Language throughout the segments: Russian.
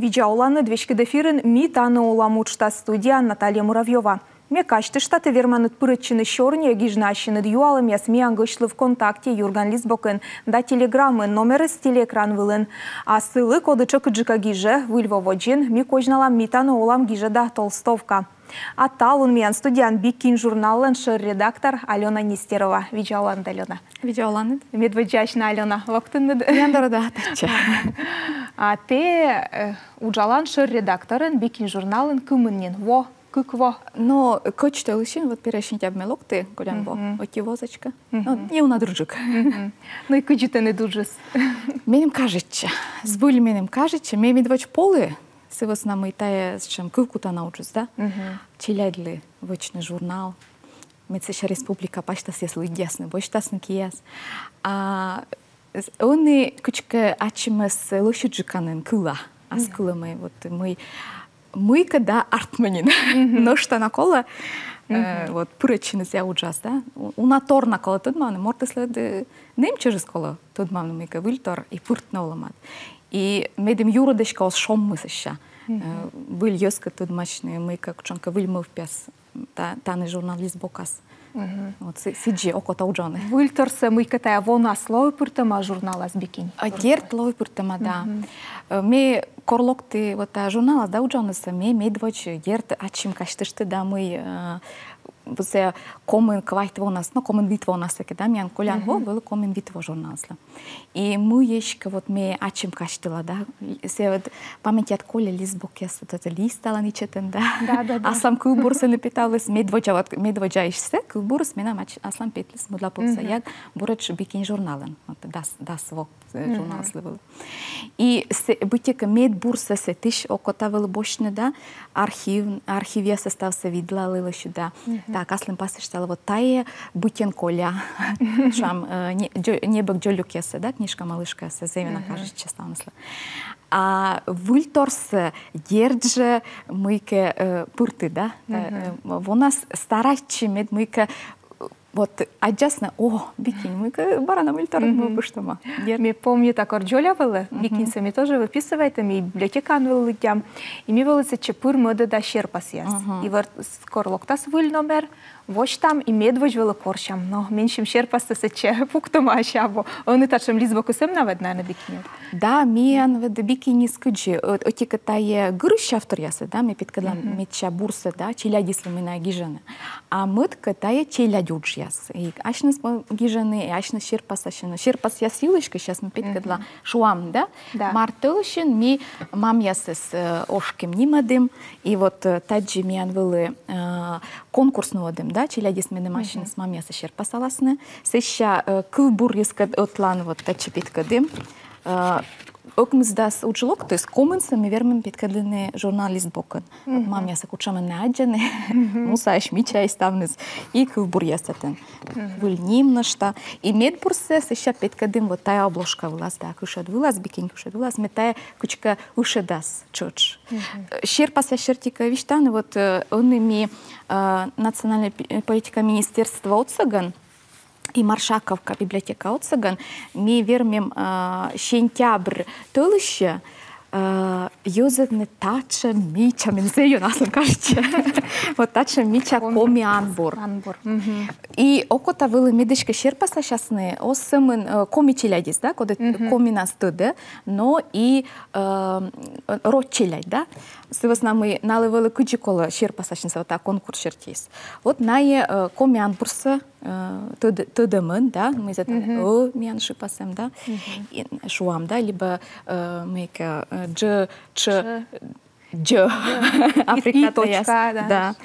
видеоланы двечкедефирен ми таны оламучта студия Наталья Муравьева. Ме качты штаты верманут пырытчыны щорне гижнащины дюалым ясми ангышлы ВКонтакте Юрган Лисбокен да телеграммы номеры с телеэкран вылын. А ссылы коды чокыджика гиже выльво воджин ми кожналам ми таны олам гиже да толстовка. А талун миян студиян бикин журналын шыр-редактор Алена Нестерова. Видеоланды, Алена. Видеоланды. Медведжачна, Алена. Вақтынды. Яндырда. А те уджалан шыр-редакторын бикин журналын кымыннен. Во, кыкво. Но кочты лыщин, вот перешень тебя мелокты, гулян во, оки возочка. Не унадыржик. Ну и кыджиты не дуджис. Менем кажется, с были менем кажется, ме медвач полы, сывас нам и тая, с чем кывку-то научусь, да? Челядли вочный журнал. Медсеща республика почта съесли ясно, почтасны кияс. Он и кучка ачимас лошаджиканын кыла, а с кылами вот мы когда артманин, но что на кола вот пырычины ся уджас, да? Унатор на кола тут маны, морты след нем через кола тут маны мыка вильтор и пырт на уламат. И медем юродешка ос шоммысыща. Был ёска тут мачный мыка кучанка вильмов пяс, таны журналист бокас. Вот сиджи окото уджаны. Вильторса мыка тая вона слой пыртама журнала с бикин. Герт лой пыртама, да. Ме корлокты вот журнала да уджанысы, ме медвоч герт ачим каштышты да мы вот комен квайт вонас, ну комен вид вонас, да, мян колян во был комен вид во журналсла. И мы ешка вот ме ачим каштыла, да, се вот память от коля лисбок я это листала ничетен, да. Да. Аслам кылбурсы напиталась, медводжа ишсе, кылбурс мена мач аслам петлис мудла полса, як бурач бикин журнален, вот дас вок журналслы был. И бытека медбурса се тиш окотавыл бошны, да, архивия состався видла лила сюда. Так, аслым пасыштала вот тая бутен коля, шам небок джолюкеса, да, книжка малышка се земена кажется честно. А вильторс гердже мыке пырты, да, у нас старачи мед мыке вот аджасно, о, бикин, мы барана мультарм пуштама. Я помню, так орджоля была, бикинцами тоже выписывает, и библиотека анвел летям, и ми вылыться чепур мода да щерпас яс. И вот скоро локтас выль номер, вож там и медвоч вела корчам, но меньшим щерпас се че пуктома ащабо. Он и тачем лизбоку сем навед на бикине. Да, миан вед бикини скуджи, отика тае грыщ автор ясы, да, ми питкадлан метча бурса, да, челядислы мина гижана. А мытка тае челядюдж яс. И ашнас гижаны, и ашнас щерпас ашна. Щерпас я силышка, сейчас мы питкадла шуам, да? Мартылышин ми мам ясес ошким нимадым, и вот таджи миан вылы конкурсного дым, да, челядис менем ашнас мам ясес щерпас аласны. Сеща кылбур яскад отлан вот тачи питкадым. Окмыздас училок, то есть коменсами вермем питкадлины журналист бокон. Мам яса кучаме наджене, муса шмича и ставныз и кылбур ясатен. Выльним нашта. И медбурсе сеща питкадым вот тая обложка вылаз, да, кушад вылаз, бикин кушад вылаз, метая кучка ушедас чоч. Щерпас я щертика виштаны, вот он ими национальная политика министерства отсаган, и Маршаковка библиотека отсаган, ми вермем сентябрь толыще, юзетне тача мича, мензею насам кажется, вот тача мича коми анбор. И окота вылы медичка щерпаса щасны, осымын коми челядис, да, коды коми нас туды, но и рот челядь, да. Сывас намы наливали кучи кола щерпаса щасны, вот так конкурс щертис. Вот нае коми анбурса, тудымын, да, мы за это миян шипасем, да, шуам, да, либо мейка дж, Африка, да.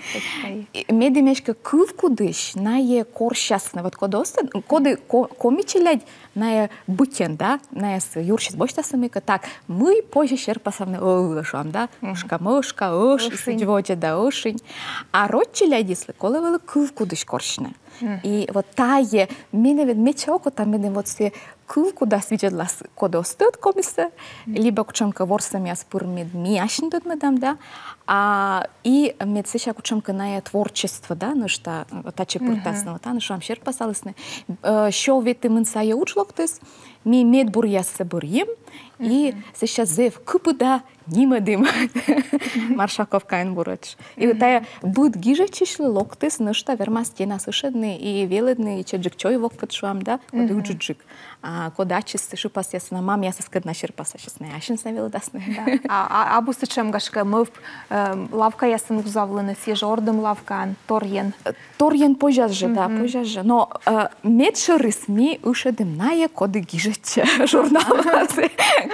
Медимешка кывкудыш, нае корщасны, вот коды комичелядь, нае бутен, да, нае юрщис бочтасы мейка, так, мы позже щерпасам шуам, да, шка-мошка, ош, сидводжа, да, ошень, а рот челядислы, колы вылы кывкудыш корщны. И вот тае, мене вед мечоко, там мене вот все куда свидетелас, куда стоит комиссия, либо кучамка ворсами аспур медми ашин тут медам, да, и медсеща кучамка на творчество, да, ну что тачи пуртасного, та, ну что амшер пасалысны, шо веты мынсая учлоктыс, ми медбурьясы бурьем, и сейчас зев купуда нимадым Маршаков кайн бурач. И вот тая буд гиже чишлы локтыс, нышта верма стена сышедны и веледны, и чеджик чой вок подшуам, да, коды уджуджик. А кодачис шипас ясна мам ясас кадна ширпаса честна, яшин сна веледасны. А бусты чем гашка мыв лавка ясын узавлыны, сеж ордым лавкан, торьен. Торьен пожазжы, да, пожазжы. Но медши рисми ушедым ная коды гижече журнал,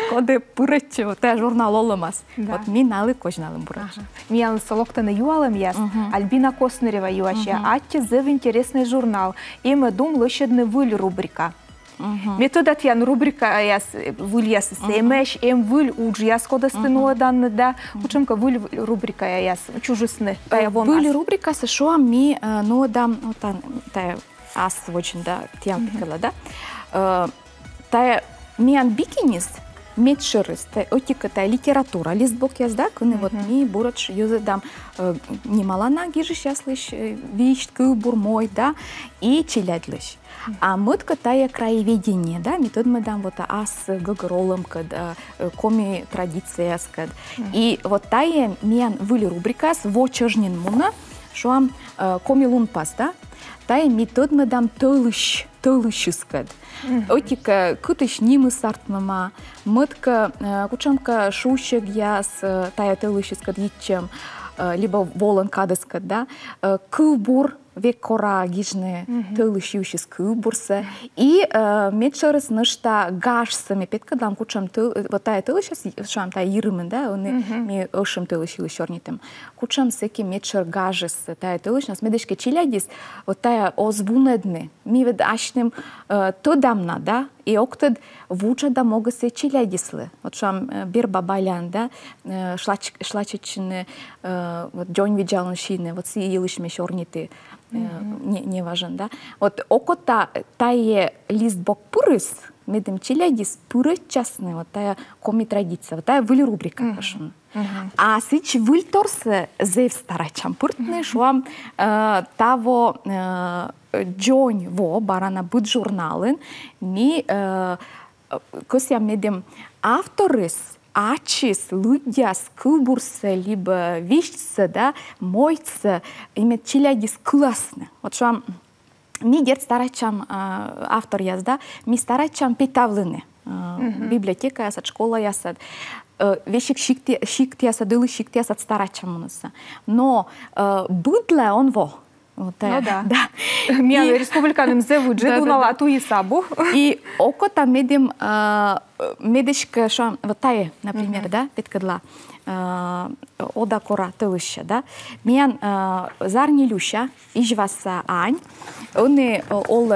коды пырыче, вот я журнал оламас. Вот ми налы кожналым бурачы. Миян солоктаны юалым яс, Альбина Коснерева юача, атче зыв интересный журнал, и мы дум лышедны выль рубрика. Методат ян рубрика яс выль яс семеш, выль уж яс кода стынула данны, да, учимка выль рубрика яс чужесны. Выль рубрика сашуа ми, ну дам, вот тая ас очень, да, тем пикала, да, тая миян бикинис, медшерыс, отика та литература, листбок язда, кыны вот ми бурач юзадам немалана гижи щаслыш, вищ, бурмой, да, и челядлыш. А мытка тая краеведение, да, метод мы дам вот ас гагролом, кад коми традиция, скад. И вот тая миян выли рубрикас вочежнин муна, шуам коми лунпас, да, тая метод мы дам толыщискад. Отика кутыш нимы сартмама, мытка кучамка шушек яс тая толыщискад ичем, либо волан кадыскад, да, кылбур век кора гижны толыщущис кылбурса, и медшерыс нышта гашсами петкадам кучам вот тая толыщас, шам тая ирымын, да, оны ми ошым толыщилы шорнитым, кучам секи медшер гажыс тая толыщнас, медешке чилядис, вот тая озвунедны, ми вед ашнем то дамна, да, и октад вуча да мога се чилядислы. Вот шам бир бабалян, да, шлачечны, вот джонь виджалын шины, вот си илышме шорниты, не важен, да. Вот окота тае листбок пырыс, медем чилядис пырыс частный, вот тая коми традиция, вот тая выли рубрика кашын. А сич выль торсы зев старачам пыртны, шуам таво джонь во барана быт журналын, ми косям медем авторыс, ачис, лудяс, кылбурса, либо вишца, да, мойца, имеет чилядис классно. Вот что ми герт старачам автор язда, ми старачам питавлыны. Библиотека ясад, школа ясад. Вещик шикти ясад, или шикти ясад старачам унуса. Но быдле он во. Вот, ну да. Миян республиканым зеву джедунала туи сабу. И окота медем медешка шо вот тае, например, да, петкадла ода кора тылыща, да. Миян зарни люща ижваса ань, оны ол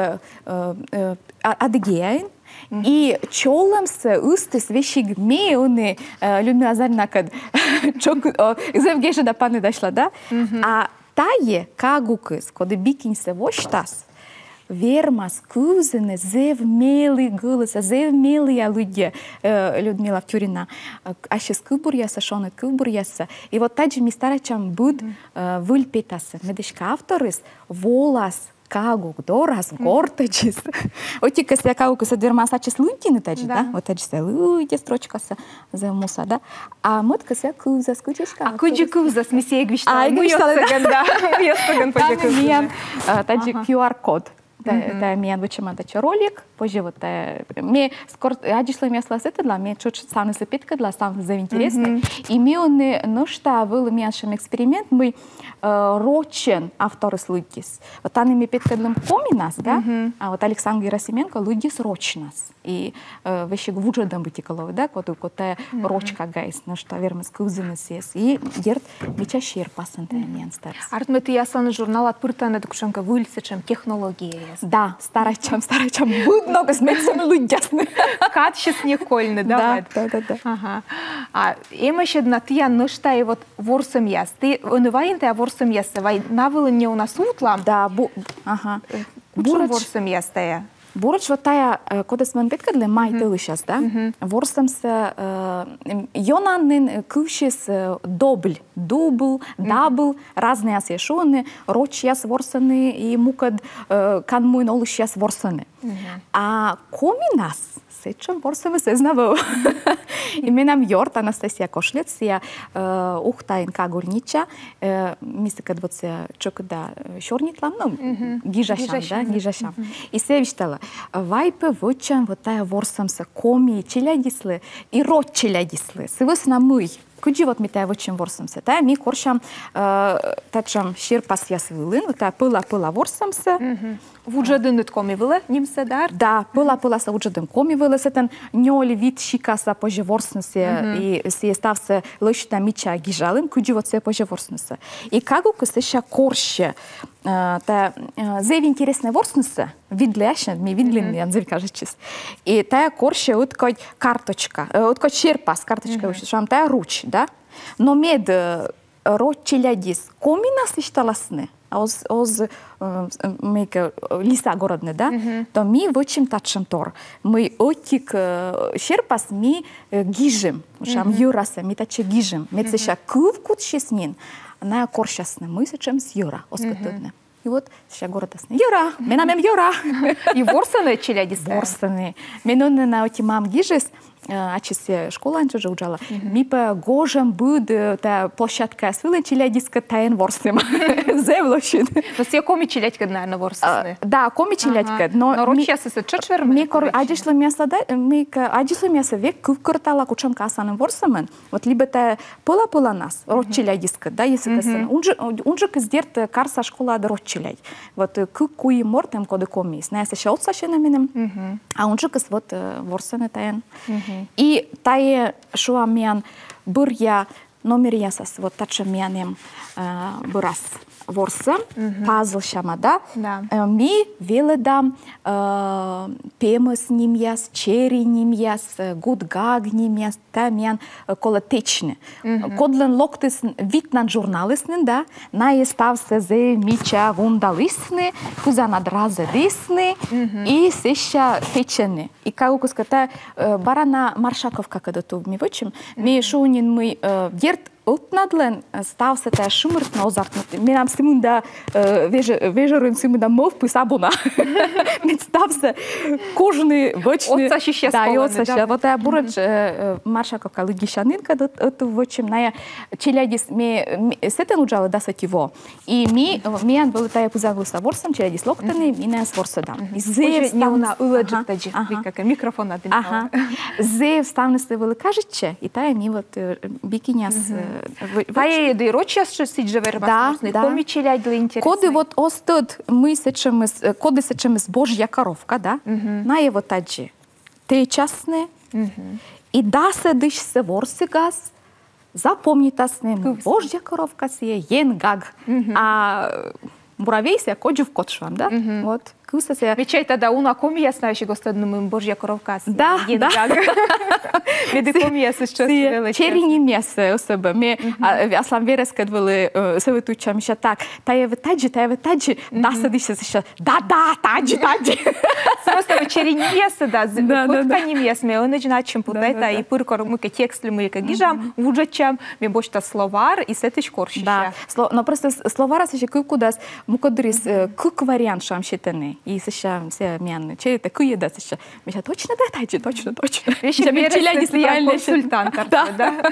адыгеяин. И чоламсы устыс вещиг ме оны люми азарнакад чок зевгеша да паны дошла, да. А тае кагукыс, коды бикинсе воштас, вермас кузыны зев мели гылыса, зев мели люди Людмила Тюрина, ашис кылбур яса, шоны кылбур яса. И вот таджи ми старачам буд выль петасы. Медешка авторыс волас кагук дорас гортачис. Отика ся кагукыса двермас ачис лунтины таджи, да? Вот таджи ся луйте строчкаса за муса, да? А мытка ся кузас кучешка. А куджи кузас мисия гвиштала. Да. Уестаган пойдет. Таджи QR-код. Да, миян вычема дача ролик, позже вот ми скоро адишла мясла сетедла, ми чуть сам запиткадла, сам за интересно. И ми он ношта был мяшем эксперимент, мы рочен авторы лудис. Вот они ми питкадлым коминас, да, а вот Александр Герасименко лудис рочнас. И вещи вужадам бытикаловы, да, кота рочка гайс, ношта вермас кузыны сес. И дерт меча шер пасантая миян старс. Артмети ясаны журнал отпыртаны докушанка выльцы, чем технология. Да, старачам, будно без медицины людясны. Кат сейчас не кольны, да? Да. Ага. А еще одна тия нышта и вот ворсом яс. Ты унываен ты ворсом яс, вай навылы не у нас утлам? Да, ага. Ворсом яс тая. Бурач вот тая, кода смен петкадле май тылы сейчас, да? Ворсамся, йонанын кывшис дубль, дабл, разные асешоны, роч яс ворсаны и мукад канмуин олыш яс ворсаны. А коминас сечем ворсами се знаву. И менам Йорт, Анастасия Кошлец, я ухтайн кагульнича, мисля къд вот се чук да шорнитлам, ну, гижашам, да, гижашам. И се виштала, вайпе вучам вот тая ворсам се коми, челядислы, и рот челядислы, се высна мый. Куджи вот ми тая вучим ворсам се, тая ми коршам, тачам ширпас яс вылын, вот тая пыла ворсам се. Вуджадын коми вылы, нимсе дар? Да, пыла са вуджадын коми вылы, сетен ньоли вид шикаса поже ворсны се, и се ставсе лъщта мича гижалын, куджи вот се поже ворсны се. И кагу късеша корше, та зеви интересне ворсны се, видляшен, ми видлин, ян зеви кажа чист. И тая корше от кой карточка, от кой ширпас карточка, шам тая руч, да? Но мед рот челядис, коми нас ишталасны? Оз мейка лиса городне, да? То ми вучим тачем тор. Мы отик шерпас ми гижим, шам юраса, ми таче гижим. Мецеша кув кут шеснин, на коршасне, мы сечем с юра, оскотудне. И вот сейчас город асны. Юра, менамем Юра. И ворсаны челядис? Ворсаны. Менон на оти мам гижес, ачисе школа анчужа уджала. Мипа гожам буд та площадка свылын челядиска таен ворсым. Зевлощин. Но все коми челядька, наверное, ворсаны. Да, коми челядька. Но рочьясы се чечвер? Ми аджишло мясо, да? Ми аджишло мясо век кувкартала кучам касаным ворсамен. Вот либо та пыла нас, рот челядиска, да, если касан. Унжа кыздерт карса школа да рот челядь. Вот куи мортем коды комис. На се шаут сашенаменем. А унжа кыс вот ворсаны таен. И тае шуамян бурья номер ясас вот тачамянем бурас ворса пазл шамада ми веледам пемыс нимяс чери нимяс гудгаг нимяс тамян колотечне кодлен локтис витнан журналистнен да на ставсе зе мича вундалисне куза надразе дисне и сеща течене и как ската барана Маршаковка когда ту ми вычим ми шунин мы дерт отнадлен стався те шумъртно озартнути. Минам симун да вежерен симун да мов писабона. Мин стався кожни вочни. Отца ще ще сполани. Да, отца ще. Вот я бурач Маршаковка лыгишанинка от вочим. Ная челядис ми сетен уджала да сативо. И миян был тая пузаглуса ворсам, челядис локтани, мина с ворсадам. Зев ставна уладжик таджи. Вика, микрофон один. Зев ставна ставили кажече. И тая ми вот бикиняс Ває до рочя що сидже вербасний, комі челядь для інтересний. Коди вот ось тут ми сечемось, коди сечемось Божья коровка, да? Нає вот таджі течасне, і да седишся ворсигас, запомніта з ним, Божья коровка сіє єнгаг, а муравейся коджу в котшвам, да? Вот. Вичай тогда уна комия знаешь гостодному Божья коровка. Да, да. Меди комия се що свели. Черні м'ясо у себе. Ми аслам верес кадвали советучам ще так. Та є витаджі, да сидишся ще. Да, таджі. Просто черні м'ясо, да. Путкані м'ясо. Ми онеджна чим путайта і пуркор ми текстли ми гіжам, вуджачам, ми бочта словар і сетиш корші. Да. Но просто словара ще кудас мукодрис кук варіант шам щитани. И сейчас все мяны. Чей такое да сейчас. Мы сейчас точно да, точно. Еще если я консультант, да.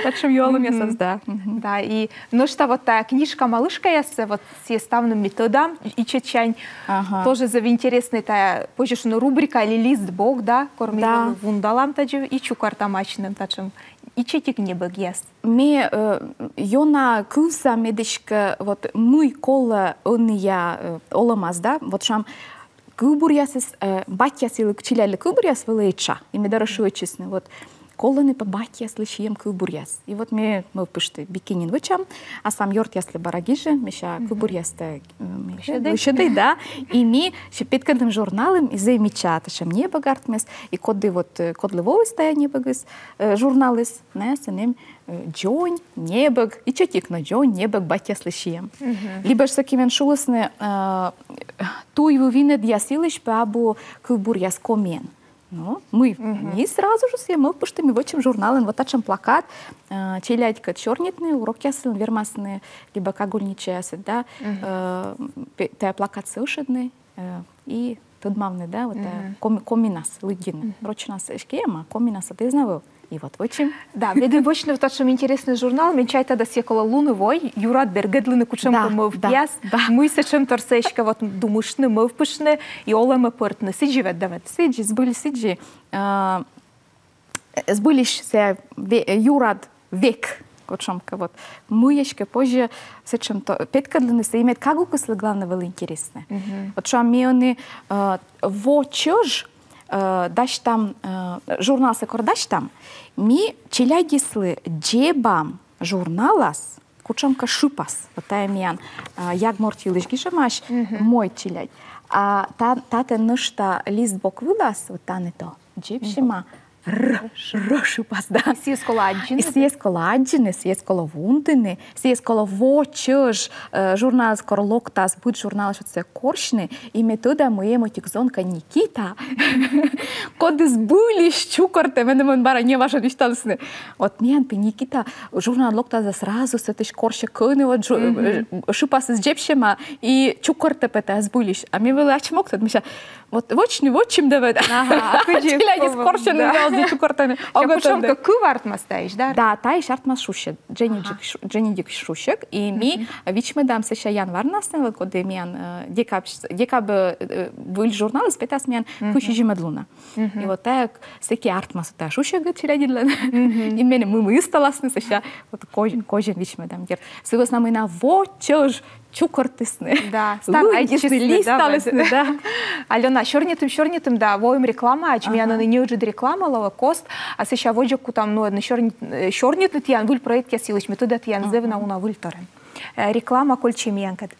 Так что я мясо да. Да, и ну что вот та книжка малышка ясе вот с еставным методом и чечань тоже за интересный та позже рубрика или лист Бог, да, кормил вундалам таджу и чукартамачным тачем. И четик не бог яс. Ми йона куса медичка вот мы кола ония оламаз да вот шам кубуряс батясил кчиляли кубуряс велича и ми дарашуючисне вот колони по батяс лишием кубуряс и вот ми пиште бикинин вичам а сам йорт ясли барагиже миша кубуряс та миша да и ми ще підкадним журналом і зей мічата шам не багартмес і коди вот кодливовий стає не багис журналис не сеним Джонь, небог, и чатик на Джонь, небог, батя слышием. Либо ж таким шулесне ту его вине дьясилиш пабу кубуряс комен. Ну, мы сразу же все, мы пуштами в очем журнален, вот тачем плакат, челядька чернитный, урок ясен, вермасный, либо кагульничий ясен, да, та плакат сушедный, и тудмавны, да, вот коминас, лыгины. Рочнас шкема, коминас, ты знал? И вот вочим. Да, ведь вочно в тот интересный журнал, менчай тогда секола луневой, Юрат Бергедлины кучем помыв пьяс, мы сечем торсечка вот думушны, мыв пышны, и олема пыртны. Сиджи вет давет. Сиджи, сбыли сиджи. Сбылись Юрат век. Кучомка вот. Мы еще позже сечем то. Петкадлины се имеет как укуслы главное было интересно. Вот что мы они вочеж даш там журнал секор даш там. Ми челягислы джебам журналас, кучомка шупас, вот таймян, як мортилыш гишамаш, мой челядь. А тате нышта лист бок вылаз, вот тане то, джебшима, шупас, да. Си сколаджины. Си сколаджины, си сколовундины, си сколовочеж, журнал скорлоктас, будет журнал, что це коршны, и метода моему тикзонка Никита, коды сбыли щукорте, мене мен бара не ваша лишталсны. Вот мен пи Никита, журнал локтаса сразу с этой корше кыны, вот шупас с джепшема, и чукорте пета сбылиш. А мне было ачмоктат, миша, вот вочим давай. Ага, челяди с коршены, чукортаны. Кучомка кывартма стоишь, да? Да, та и шартма шушек, Дженни шушек, и ми вичме дам сеша январ настен, вот коды мен декаб был журнал, спетас мен кучи жимедлуна. И вот так всеки артмас та шушек челядидлен, и мене мы сталасны сеша вот кожен вичме дам дер. Сыгос нам и на вочеж чукортысны. Да, старайчисны, да. Алена, шорнитым, да, воим реклама, ачмияны не уже реклама, лава кост, а сеша воджаку там, ну, шорнитный тиян, вуль проект я силыч, метода тиян зевна уна вульторен. Реклама кольчемиянкад.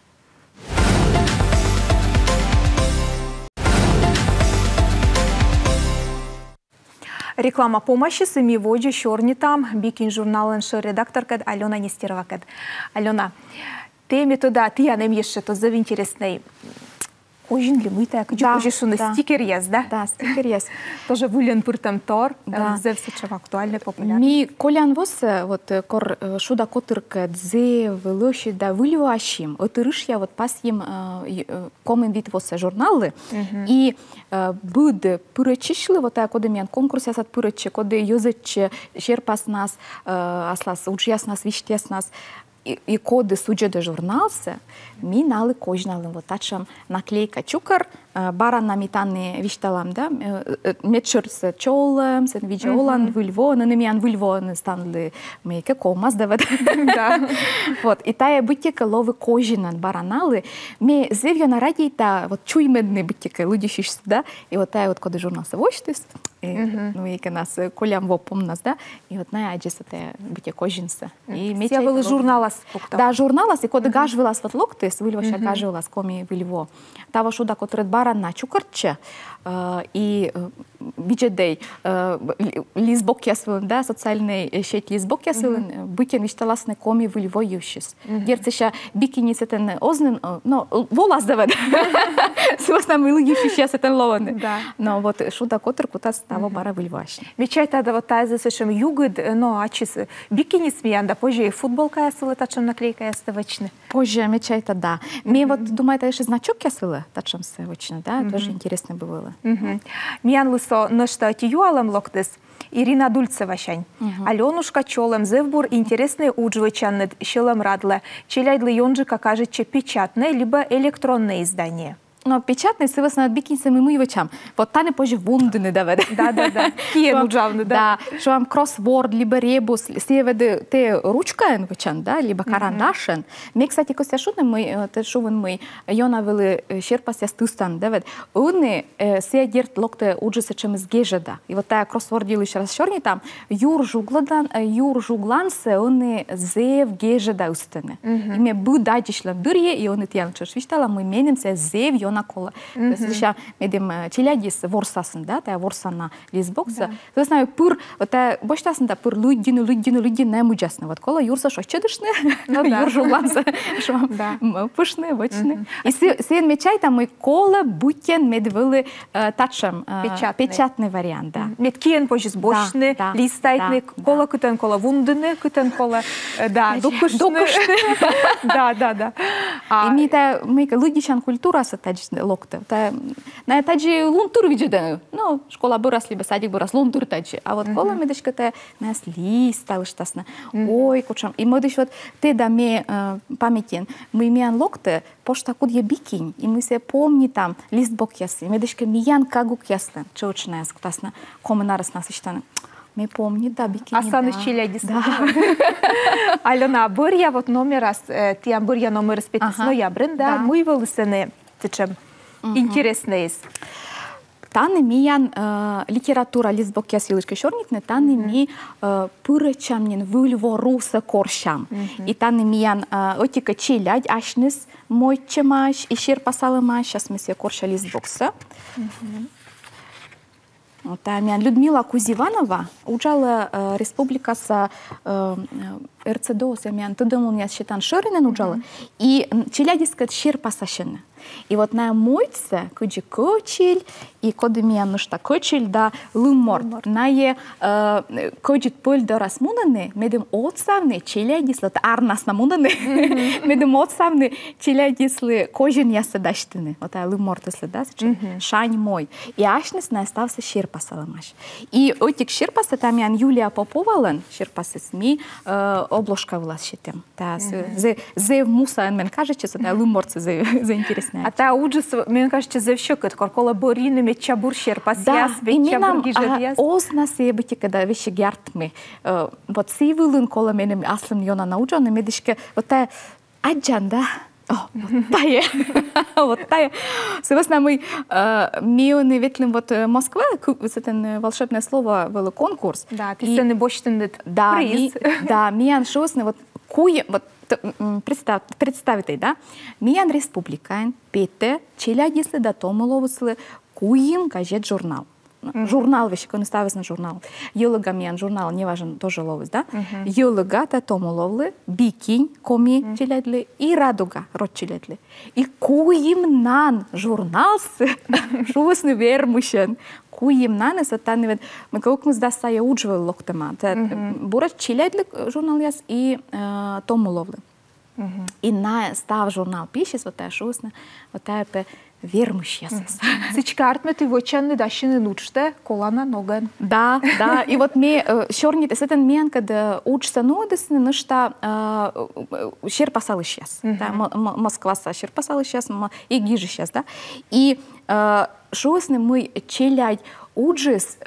Реклама помощи сами воджа шорнитам, бикин журнален редакторкад Алена Нестеровакад. Алена, те метода тиян еще то зав интересный. Кожин ли мы так? Да, стикер есть, да? Да, стикер есть. Тоже вулен пыртам тор, зев сечев актуальный, популярный. Ми колян восе, вот кор шуда котырка дзе вылощи да вылюашим, отырыш я вот пас им комен вид восе журналы, и буде пырычишлы, вот так коды мен конкурс ясат пырычы, коды юзычы шерпас нас, аслас учьяс нас, виштес нас, и коды суджеды журналсы, ми налы кожналым, вот тачам наклейка чукар, баран намитаны вишталам, да, метшерс чолым, сен видеолан выльво, нанымян выльво станли мейке колмаз, да, вот, и тая бытика ловы кожинан бараналы, ми зевьё на радита, вот чуймедны бытика, лудищишься, да, и вот тая вот коды журналсы воштыс, ну, и нас колям вопом нас, да, и вот на аджес это бытика кожинса. И я был журналас. Да, журналас, и коды гажвилас вот локтыс, выльваша гажвилас, коми выльво. Того шуда, который баран на чукарче, и биджедей лизбок ясвилен, да, социальный щит лизбок ясвилен, быкен вишталасны коми выльво ющис. Дерцеша бикини сетен ознен, но волас давай. Свойственно мы ющис ясетен лованы. Но вот шуда, который кутас того бара выльваш. Мечай тогда вот тайза сешем югд, но ачис бикини смеян, позже и футболка ясвила, тачем наклейка ястывачны. Позже мечай тогда. Мне вот думаю, это еще значок ясвила, тачем севачны, да, тоже интересно было. Миян лысо нышта тиюалам локтыс, Ирина Дульцева-щань. Аленушка чолем зевбур интересные уджвычанны щелом радле. Челяйдлы йонджика кажется печатное, либо электронное издание. Но печатный сывас над бикинцами мы вычам. Вот тане позже вундыны давай. Да. Кие уджавны, да. Да. Что вам кроссворд, либо ребус, севеды те ручкаен вычан, да, либо карандашен. Мне, кстати, костя шутны мы, те шувен мы, йона вели шерпас я стустан, давай. Уны се дерт локте уджиса чем из гежеда. И вот та кроссворд делаешь расчерни там. Юр жуглансе уны зев гежеда устане. И мне бы дадишлам бюрье, и уны тян чешвиштала мы менимся зев йона кола. То есть еще медем челядис ворсасын, да, та ворсана лизбокса. То есть знаю пур, вот та боштасын да пур луддину не муджасны. Вот кола юрса шо чедышны, юр жуглансе, шо пышны, вочны. И сен мечай там мы кола бутен медвелы тачем печатный вариант, да. Медкиен позже сбочны, листайтны, кола кутен кола вундыны, кутен кола, да, докушны. Да. И мы та мы луддичан культура сатач локте. На етаджі лунтур віджеде. Ну, школа бурас, либо садик бурас, лунтур тачі. А от коли ми дешка те нас ліста лиштасна. Ой, кучам. І ми деш от те да ми пам'ятін. Ми міян локте, пошта куд є бікінь. І ми се помні там ліст бок яси. Ми дешка міян кагук ясна. Чи очна яск тасна. Комунарас нас іштане. Ми помні, да, бікіні, да. Асан ищелядис. Да. Алена, буря вот номер раз, тия буря номер с 15 ноябрин, да, мы вылысены, течем, интересный. Таны миян литература лизбок ясилышка шорнитне, таны ми пырычамнен выльворуса коршам. И таны миян отика челядь ашнес мойчемаш, и шер пасалымаш, сейчас мы себе корша лизбокса. Миян Людмила Кузиванова учала республикаса РЦДОС, миян тудым у меня считан шоринен учала, и челядиска шер пасашена. И вот на мойце, куджи кочель, и коды меня нужда кочель, да, луморт. На е куджит пыль до расмунаны, медем отсавны, челядислы, арнас намунаны, медем отсавны, челядислы, кожен ясадаштыны. Вот а луморт, если да, шань мой. И ашнес на остався ширпасаламаш. И отик ширпаса, там ян Юлия Поповален, ширпасы СМИ, обложка власщитем. Зе муса, мен кажется, это луморт, зе интересно. А та уджес, мне кажется, за все, как кола борины, меча буршер, пасьяс, меча бургижерьяс. Осна се бити, когда вещи гяртми. Вот сивылын кола менем аслым йона научен, медишке, вот та аджан, да? О, вот тая. Вот тая. Соответственно, мы мионы ветлим вот Москва, это волшебное слово, был конкурс. Да, ты не бочтен приз. Да, миян шосны, вот куе, вот представите, да? Миян республикайн, пете, челядислы да томоловыслы, куин газет журнал. Журнал вещи, он ставится на журнал. Йолога миян журнал, не важен, тоже ловыс, да? Йолога да томоловлы, бикинь, коми челядли и радуга род челядли. И куим нан журналсы, шувысны вермущен. Куим нан, это таны, мы как мы сдастая удживал локтема. Бурат челядли журнал яс и томоловлы. И на став журнал пишет, вот это шувысны, вот это вермущ ясыс. Сычкартме ты вочанны дащины нучте, колана ноган. Да, да. И вот мне шорнит, это мен, когда учится нодесны, ну что шер пасалы сейчас. Москва са шер пасалы сейчас, и гижи сейчас, да. И шосны мы челядь уджис,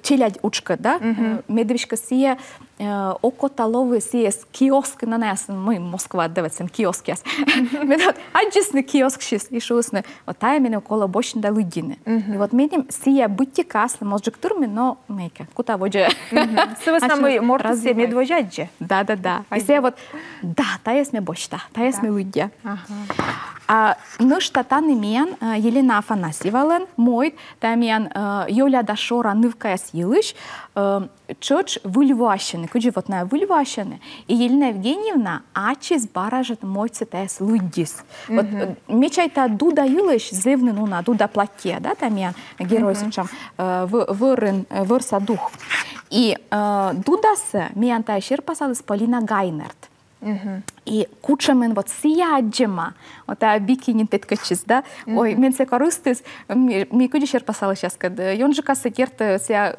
челядь учка, да, медвичка сия окоталовы сия киоск на нас, мы Москва отдаваться киоск яс. Медот аджисны киоск шис и шосны, вот та именно около бочн да лудины. И вот медим сия будьте каслы, может турми, но мейка, куда водже. Соответственно, мы можем себе медвожадже. Да. И сия вот, да, та есть мне бочта, та есть мне лудья. Ну что таны миян Елена Афанасьевален, мой, та миян Юля Дашора нывкая силыш, чоч выльващины, куджи вот на выльващины. И Елена Евгеньевна ачис баражет мой цитес луддис. Вот мечайта дуда юлыш зывны на дуда платье, да, та миян герой сычам вырса дух. И дудасы миян та шер пасалыс Полина Гайнерт. И кучамен вот сияджема, вот а бикини теткачис, да, ой, мен се користис, ми куди шер пасала сейчас, когда йонжика се керт ся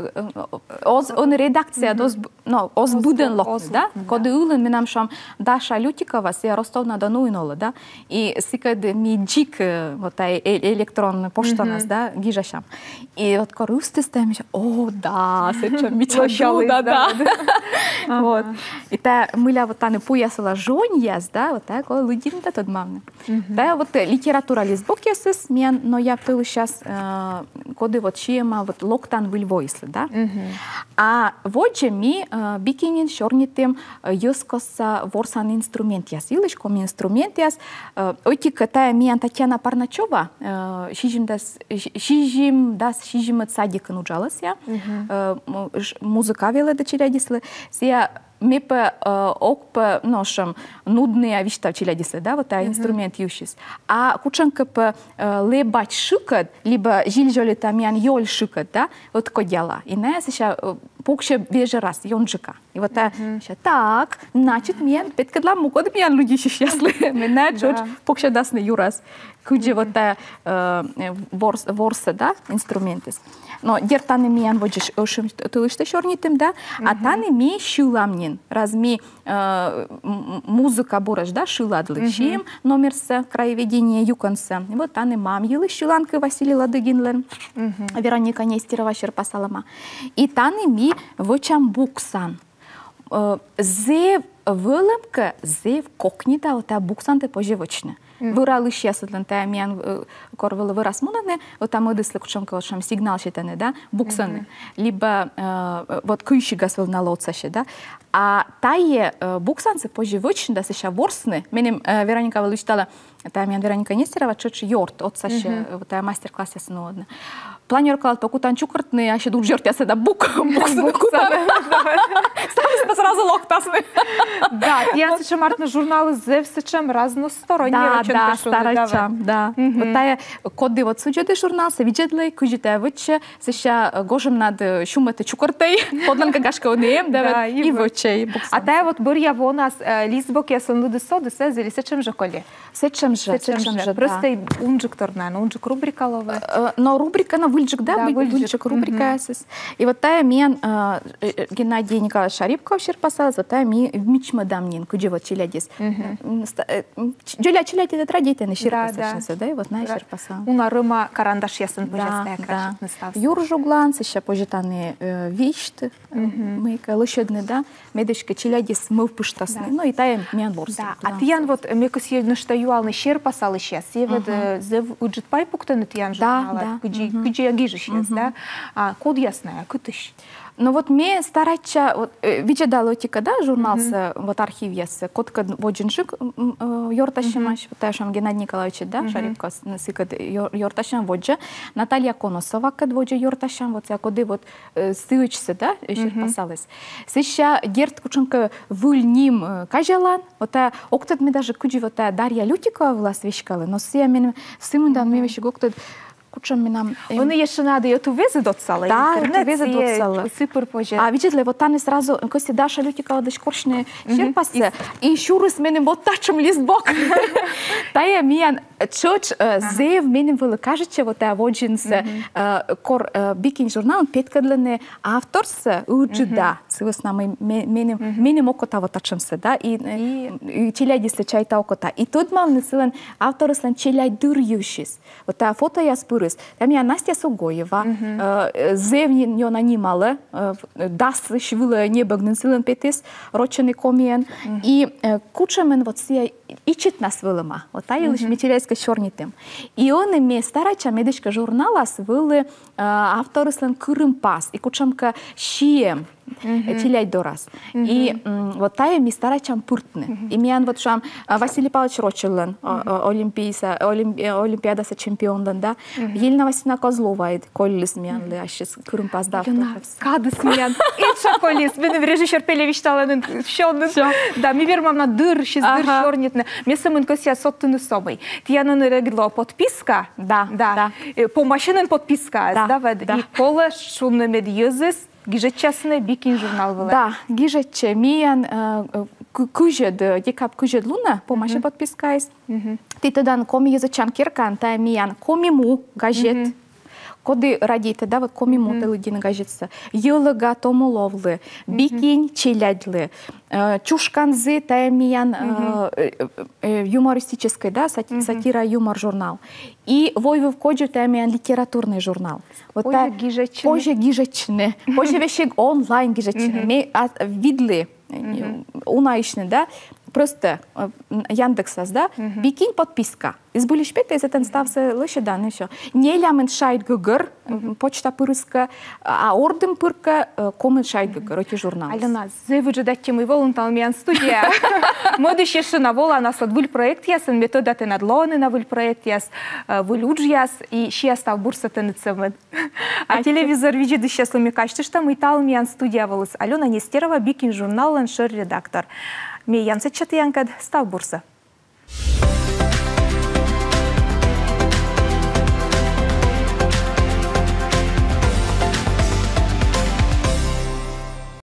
он редакция доз, ну, озбуден лок, да, коды улен ми нам шам Даша Лютикова се Ростов-на-Дону инола, да, и сикад ми джик вот а электрон почта нас, да, гижашам, и вот користис там еще, о, да, се чем ми чашал, да, вот, и та мыля вот та не пуясала жонь яс, да, вот так, о, лудин-то тот мамны. Да, вот литература лизбок ясыс, мен, но я пыл сейчас коды вот чиема вот локтан вильвойслы, да. А вот же ми бикинин шорнитым юскоса ворсан инструмент яс, илыш коми инструмент яс, ойтик тая миян Татьяна Парначева, шижим садикын уджалас я, музыка веле дочерядислы, сия мепе окпе ношам нудные вещи челядисы, да, вот инструмент ющис. А кучанка по лебать шикат, либо жильжоли там ян йоль шикат, да, вот кодяла. И на это покше веже раз йонжика. И вот так, значит, мен петкадла мукод мен люди счастливы. Меня чуть покше даст на юрас. куди вот ворсы, да, инструменты. Но дер таны миян воджиш ошим тылышты шорнитым, да, а таны ми шуламнин, раз ми музыка бораш, да, шуладлы, чем номерса краеведения юканса. Вот таны мам елы шуланка Василий Ладыгинлен, Вероника Нестерова Щерпасалама. И таны ми вочам буксан. Зев вылымка, зев кокнида, вот а буксан-то пожевочно. Выралы щесатлен, та миян корвелы вырас мунаны, вот там ыдыслы кучамка лошам сигнал щитаны, да, буксаны. Либо вот кыйши гасвел на лоцаще, да. А тае буксанцы пожевочно, да, сеща ворсны. Менем Вероника вылычтала, та миян Вероника Нестерова, чуть йорт, от саще, вот мастер-класс ясынодны. Планер калат покутан чукартны, а ще дур жертя седа буксаны. Ставись сразу локтасны. Да, я сечем артны журналы зев сечем разносторонние. Да, старачам, да. Вот тая коды вот суджеды журнал, се виджедлей, кujите выче, сеща гожем над шумете чукартей, подланка гашка одеем, да, и выче. А тая вот бырья вонас лизбок ясын луды соды сезели, сечем же коли? Сечем же, да. Просто унжик торнан, унжик рубрикалове. Но рубрика на выльджик, да, выльджик рубрика. И вот тая мен Геннадий Николаевич Шарипков Щерпасалас, вот тая ми вмичма дамнин, куди вот челядис. Джуля челяди это традиция на Щерпасаласа, да, и вот на Щерпасал. Уна рыма карандаш ясын пожастая крашетный став. Юр жуглан, сеща пожитаны вещи, мы лышедны, да, медочка челядис мы впыштасны, ну и тая мен ворс. Да, а тиян вот мекус едно что юалны Щерпасал ищес, евед зев уджит пайпуктаны тиян журнала, куди агижи щес, да, а код ясная, кутыш. Ну вот мне стараться, вот виджедалотика, да, журнал с вот архив есть, котка воджиншик йорташимаш, вот там Геннадий Николаевич, да, Шарипко сыкад йорташам воджа, Наталья Коносова кад воджа йорташам, вот я коды вот сыучся, да, Щерпасалас. Сеща герт кученка вульним кажалан, вот октад мне даже куди вот Дарья Лютикова влас вещкала, но все менем сымундан мне вещи октад. Вони ще надають увези до цала. Так, увези до цала. Супер пожар. А видите, вот там сразу, кости Даша Лютикова дощ коршне Щерпасе, и шуры с менем вот тачем листбок. Тая миян чоч зев менем вылы кажется, вот та воджинс кор бикин журнал, петкадлене авторс уджида. Сывыс нам менем окота вот тачемся, да, и челядисле чайта окота. И тут мам несылен авторслен челяй дырьющис. Вот та фото я спыры. Там я Настя Сугоева, зевнин ее нанимала, даст швила небогненсилен петис, роченый комиен, и кучамен вот все ичит нас вылыма. Вот та елыш мечерейска чернитым. И он име старача медичка журнала свылы авторыслен кырым пас, и кучамка щием. Челяй дорас. И вот тая ми старачам пыртны. И миян вот шам Василий Павлович Рочеллен, олимпиадаса чемпиондан, да. Елена Васильевна Козлова, коллис миян ли, а сейчас кырым паздав. Кадыс миян. Итша коллис. Мене режиссер Пелевич таланын щонын. Да, ми вермам на дыр, щас дыр шорнитны. Месамын косия соттыны собой. Тиянын регло подписка. Да. По машинын подписка. Да. И кола шумны медиозис. Гижетчасны бикин журнал вылы. Да, гижетче. Миян күжед, декап күжед луна, помаши подпискайс. Ты тогда коми язычан киркан, та миян комиму газет. Коды радиты, да, вот комиму теледин газетса. Йылыга томуловлы, бикин челядлы, чушканзы, та миян юмористический, да, сатира юмор журнал. И войвов коджу, та миян литературный журнал. Позже гижечны. Позже гижечны. Позже вещи онлайн гижечны. Мы видли, унаичны, да, просто Яндексас, да, бикин подписка. Избыли шпета, из этого стався лише дані, що. Не лямен шайт гугр, почта пырыска, а ордем пырка, комен шайт гугр, оті журнал. Алена, зывыджы датче мой волонтал миян студия. Моды ще на вола, нас от выль проект ясен, методаты надлоны на выль проект яс, выль удж яс, и ще став бурса тенецемен. А телевизор видит еще сломикачты, что мы тал миян студия волос. Алена Нестерова, бикин журнал, ланшер редактор. Миян сечат янкад, став бурса.